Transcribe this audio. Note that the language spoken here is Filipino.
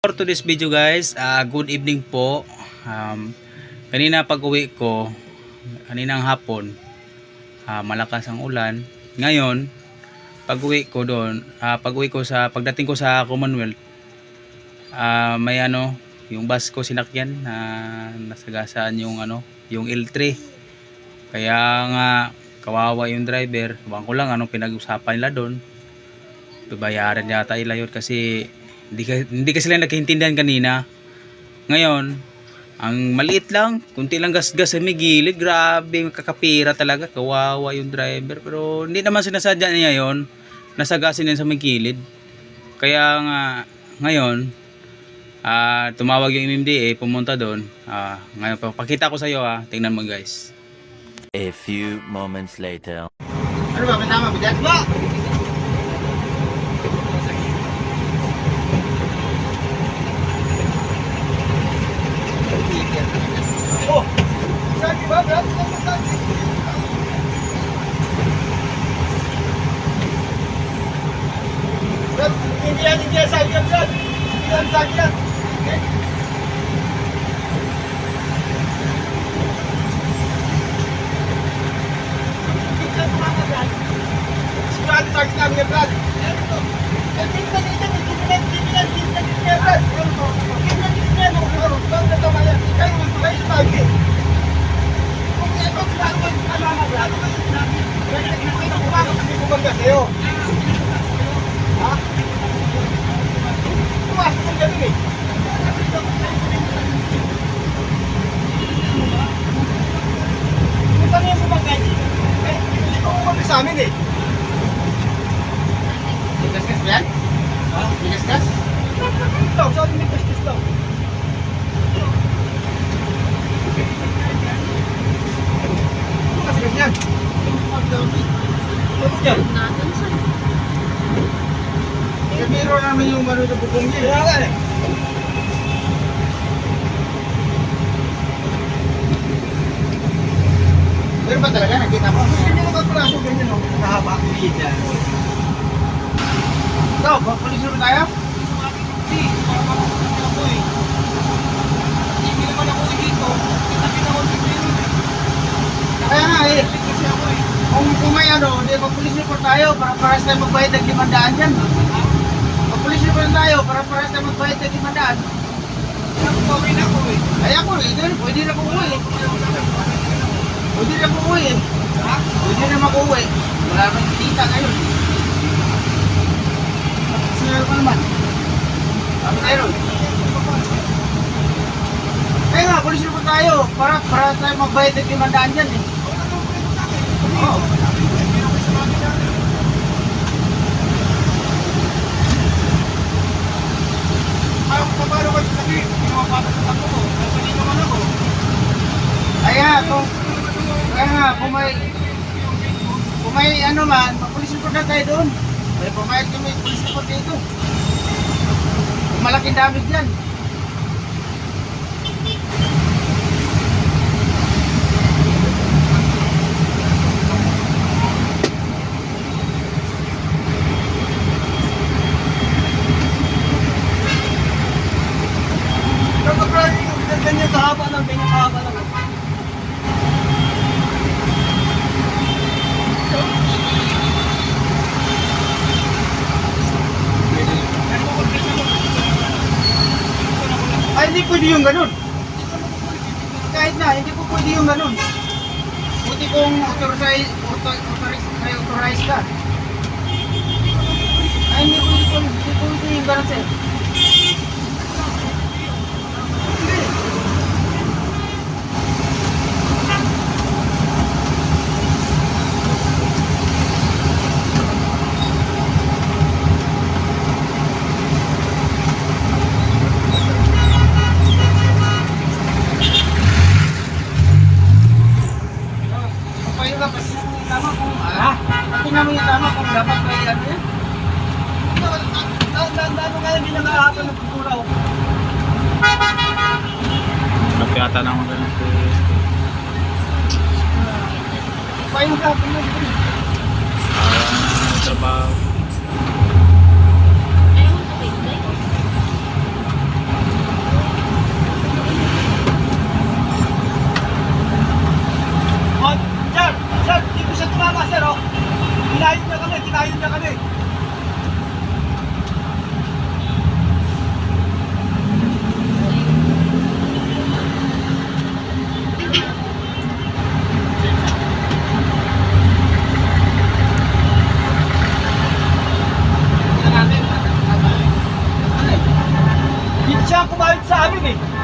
For today's video guys, good evening po. Kanina pag uwi ko, kaninang hapon, malakas ang ulan. Ngayon, pag uwi ko doon, pagdating ko sa Commonwealth, may yung bus ko sinakyan na nasagasaan yung yung L3. Kaya nga kawawa yung driver. Ewan ko lang anong pinag-usapan nila doon. Babayaran yata nila yun kasi hindi kasi sila nagkaintindihan kanina. Ngayon, ang maliit lang, kunti lang gas-gas sa may gilid. Grabe, kakapira talaga. Kawawa yung driver. Pero hindi naman sinasadya niya yon. Nasagasin yan sa may gilid. Kaya nga, ngayon, tumawag yung MMDA, pumunta doon. Ngayon, pakita ko sa iyo tingnan mo guys. A few moments later. Ano ba? May tama ba dyan? Ba! Oh! Sagi ba? Brad? Sagi! Brad, hindi yan sagi yan, Brad! Hindi yan sagi yan! Okay? Sigurado sagi namin yan, Brad! Sa amin eh. Gas-gas ba yan? Ha? Gas-gas? Ito, sabi may gas-gas daw. Ano gas-gas yan? Ano yan? Sa biro namin yung mano na bubong niya. Kaya nga eh. Pero ba talaga nakita mo? Hindi mo magpulaso ganyan no? Nahaba. Hindi. Ito, pulis naman tayo? Hindi, para makakapit ako eh. Hindi naman ako dito. Kita-kita ko dito. Kaya nga eh. Kasi ako eh. Kung may di mag-police report tayo para paras tayo magbayad ng 500 dyan. Mag-police report tayo para paras tayo magbayad ng 500. Kaya ako pauwi na ako eh. Ay ako eh, pwede na ako uwi eh. Pwede na ako uwi eh. Ha? Pwede na makuwi. Wala nang kita ngayon. Sino pa naman? Sabi tayo ron. Kaya nga, police report tayo para tayo magbayad ng 500 dyan eh. Oo. Ayaw ko paano ka sasabihin? Hindi naman papasatak ko. Sasabihin naman ako. Kaya nga, kung may man, mag-police report na tayo doon. May pumayad kami police report dito. Kung malaking damage yan. Ganyan kahaba lang. Ay, hindi pwede yung ganun. Kahit na, hindi po pwede yung ganun. Buti kung authorized ka. Ay, hindi pwede yung ganun, sir. Tingnan mo yung tama kung dapat may ano yan. Ano nga hindi na nakahapon ng pagkuraw. Nagpiyata na ako ganun. Payung hapon na dito. Trabaho. kumayod sa amin eh.